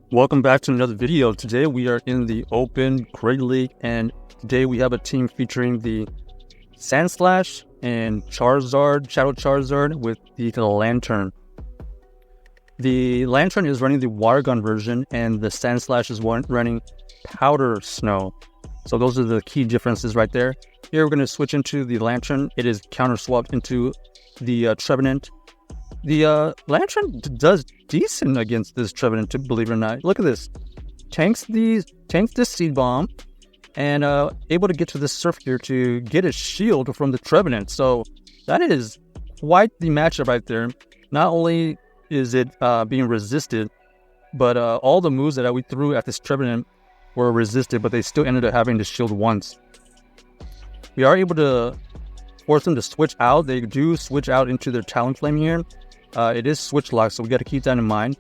Welcome back to another video. Today we are in the Open Great League, and today we have a team featuring the Sandslash and Charizard, Shadow Charizard with the Lanturn. The Lanturn is running the Water Gun version, and the Sandslash is running Powder Snow. So those are the key differences right there. Here we're going to switch into the Lanturn. It is counter swapped into the Trevenant. The Lanturn does decent against this Trevenant, believe it or not. Look at this. Tanks this Seed Bomb, and able to get to this Surf Gear to get a shield from the Trevenant. So that is quite the matchup right there. Not only is it being resisted, but all the moves that we threw at this Trevenant were resisted, but they still ended up having to shield once. We are able to force them to switch out. They do switch out into their Talonflame here. It is switch locked, so we got to keep that in mind.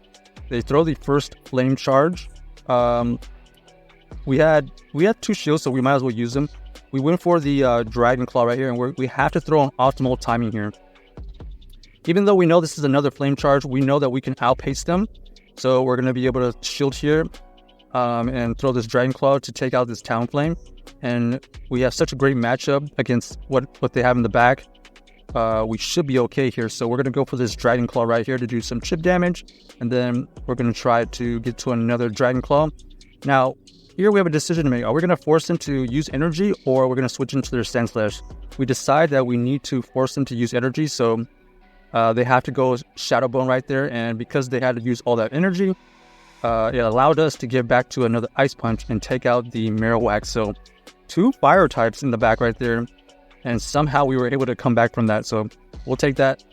They throw the first Flame Charge. We had 2 shields, so we might as well use them. We went for the Dragon Claw right here, and we have to throw on optimal timing here. Even though we know this is another Flame Charge, we know that we can outpace them. So we're going to be able to shield here and throw this Dragon Claw to take out this Talonflame. And we have such a great matchup against what they have in the back. We should be okay here. So we're going to go for this Dragon Claw right here to do some chip damage. And then we're going to try to get to another Dragon Claw. Now, here we have a decision to make. Are we going to force them to use energy, or we're going to switch into their Sandslash? We decide that we need to force them to use energy. So they have to go Shadow Bone right there. And because they had to use all that energy, it allowed us to get back to another Ice Punch and take out the Marowak. So 2 fire types in the back right there. And somehow we were able to come back from that. So we'll take that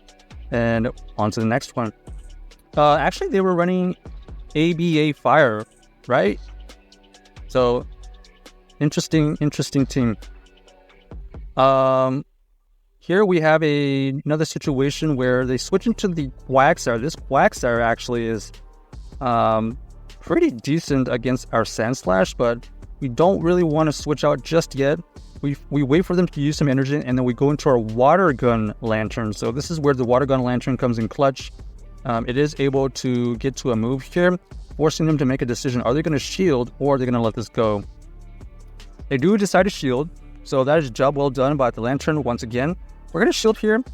and on to the next one. Actually, they were running ABA Fire, right? So interesting team. Here we have another situation where they switch into the Quagsire. This Quagsire actually is pretty decent against our Sandslash, but we don't really want to switch out just yet. We wait for them to use some energy, and then we go into our Water Gun Lanturn. So this is where the Water Gun Lanturn comes in clutch. It is able to get to a move here, forcing them to make a decision. Are they going to shield, or are they going to let this go? They do decide to shield, so that is a job well done by the Lanturn once again. We're going to shield here.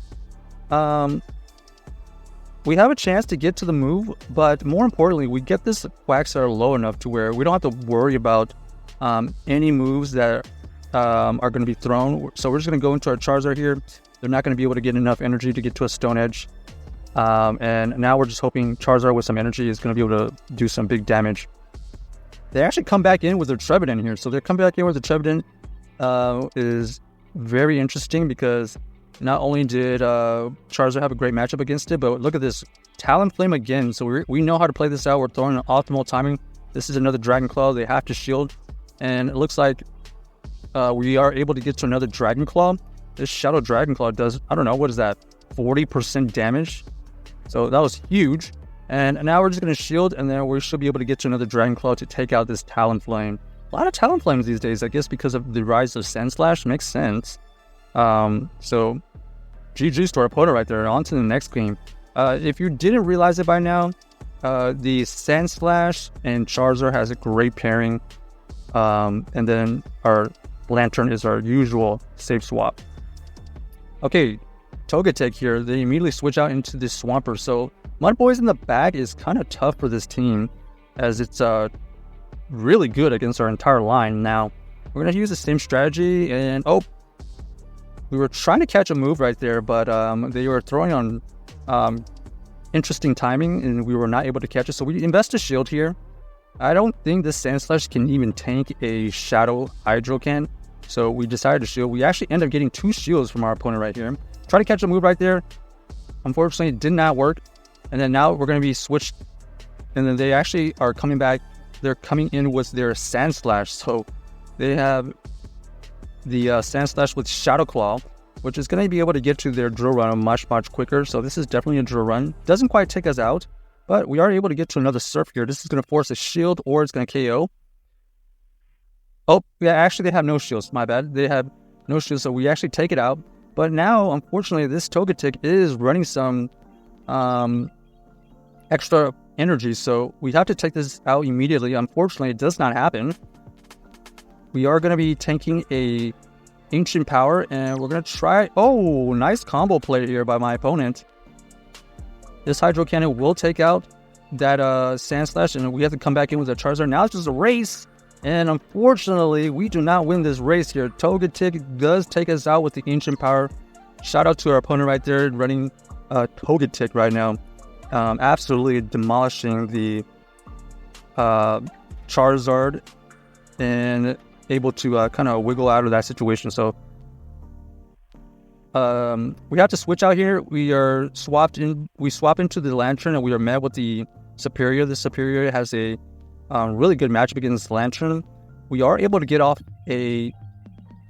We have a chance to get to the move, but more importantly, we get this Quagsire low enough to where we don't have to worry about any moves that are going to be thrown. So we're just going to go into our Charizard here. They're not going to be able to get enough energy to get to a Stone Edge. And now we're just hoping Charizard with some energy is going to be able to do some big damage. They actually come back in with their Trevenant here. So they come back in with the Trevenant is very interesting, because not only did Charizard have a great matchup against it, but look at this Talonflame again. So we know how to play this out. We're throwing an optimal timing. This is another Dragon Claw. They have to shield. And it looks like we are able to get to another Dragon Claw. This Shadow Dragon Claw does, I don't know, what is that? 40% damage. So that was huge. And now we're just going to shield, and then we should be able to get to another Dragon Claw to take out this Talonflame. A lot of Talonflames these days, I guess, because of the rise of Sandslash. Makes sense. So GG's to our opponent right there. On to the next game. If you didn't realize it by now, the Sandslash and Charizard has a great pairing. And then our Lanturn is our usual safe swap. Okay, Togetic here. They immediately switch out into the Swampert. So Mudboys in the back is kind of tough for this team, as it's really good against our entire line. Now, we're going to use the same strategy, and we were trying to catch a move right there, but they were throwing on interesting timing, and we were not able to catch it. So we invest a shield here. I don't think this Sandslash can even tank a Shadow Hydrocan, so we decided to shield. We actually end up getting 2 shields from our opponent right here. Try to catch a move right there. Unfortunately, it did not work. And then now we're going to be switched, and then they actually are coming back. They're coming in with their Sandslash, so they have the Sandslash with Shadow Claw, which is going to be able to get to their drill run much quicker. So this is definitely a drill run. Doesn't quite take us out, but we are able to get to another Surf Gear. This is going to force a shield, or it's going to KO. Oh, yeah, actually they have no shields. My bad. They have no shields, so we actually take it out. But now, unfortunately, this Togetic is running some extra energy, so we have to take this out immediately. Unfortunately, it does not happen. We are going to be tanking a Ancient Power, and we're going to try... Oh, nice combo play here by my opponent. This Hydro Cannon will take out that Sandslash, and we have to come back in with a Charizard. Now it's just a race, and unfortunately, we do not win this race here. Togetic does take us out with the Ancient Power. Shout out to our opponent right there, running Togetic right now. Absolutely demolishing the Charizard and able to kind of wiggle out of that situation. So we have to switch out here. We swap into the Lanturn, and we are met with the Superior. The Superior has a really good matchup against Lanturn. We are able to get off a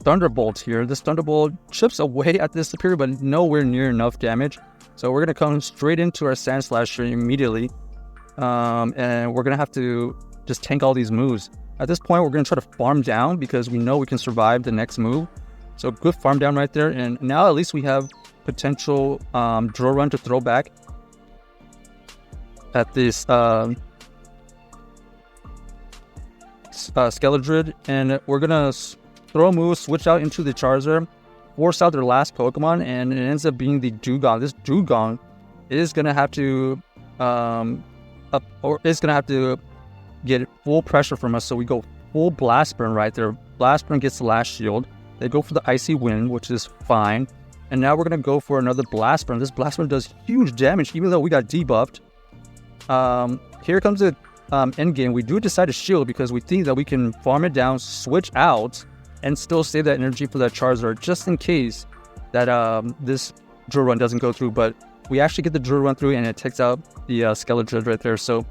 Thunderbolt here. This Thunderbolt chips away at this Superior, but nowhere near enough damage. So we're going to come straight into our Sandslash immediately. And we're going to have to just tank all these moves. At this point, we're going to try to farm down because we know we can survive the next move. So good farm down right there. And now at least we have potential Drill Run to throw back at this Skeledrid. And we're going to throw a move, switch out into the Charizard, force out their last Pokemon, and it ends up being the Dugong. This Dugong is going to have to get full pressure from us, so we go full Blast Burn right there. Blast Burn gets the last shield. They go for the Icy Wind, which is fine. And now we're going to go for another Blast Burn. This Blast Burn does huge damage, even though we got debuffed. Here comes the end game. We do decide to shield because we think that we can farm it down, switch out, and still save that energy for that Charizard, just in case that this Drill Run doesn't go through. But we actually get the Drill Run through, and it takes out the Skeledrid right there. So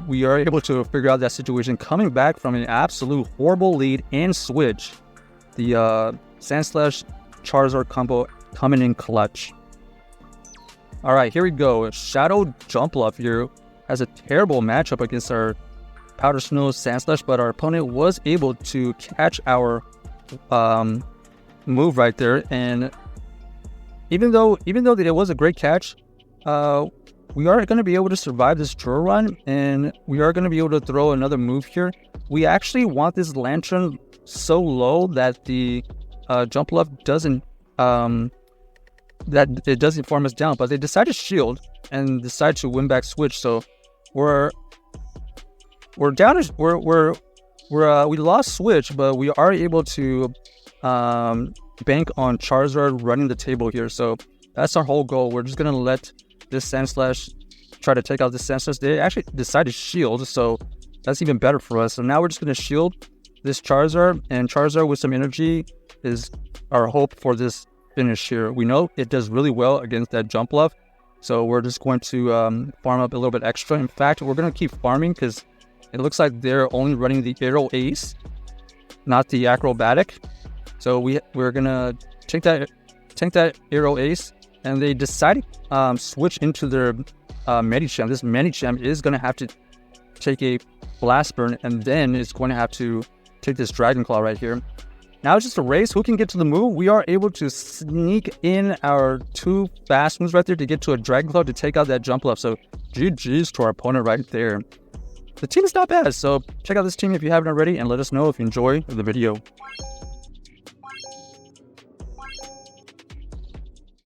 we are able to figure out that situation, coming back from an absolute horrible lead and switch. The Sandslash Charizard combo coming in clutch. All right, here we go. Shadow Jumpluff here has a terrible matchup against our Powder Snow Sandslash, but our opponent was able to catch our move right there. And even though it was a great catch, we are going to be able to survive this Drill Run, and we are going to be able to throw another move here. We actually want this Lanturn so low that the Jumpluff doesn't farm us down, but they decide to shield and decide to win back switch. So we're down. We lost switch, but we are able to bank on Charizard running the table here. So that's our whole goal. We're just gonna let this Sandslash try to take out this Sandslash. They actually decided to shield, so that's even better for us. So now we're just gonna shield this Charizard, and Charizard with some energy is our hope for this finish here. We know it does really well against that Jumpluff, so we're just going to farm up a little bit extra. In fact, we're going to keep farming because it looks like they're only running the Aero Ace, not the Acrobatic. So we're going to take that Aero Ace, and they decided to switch into their Medicham. This Medicham is going to have to take a Blast Burn, and then it's going to have to take this Dragon Claw right here. Now it's just a race. Who can get to the move? We are able to sneak in our two fast moves right there to get to a Dragon Claw to take out that Jumpluff. So GG's to our opponent right there. The team is not bad, so check out this team if you haven't already, and let us know if you enjoy the video.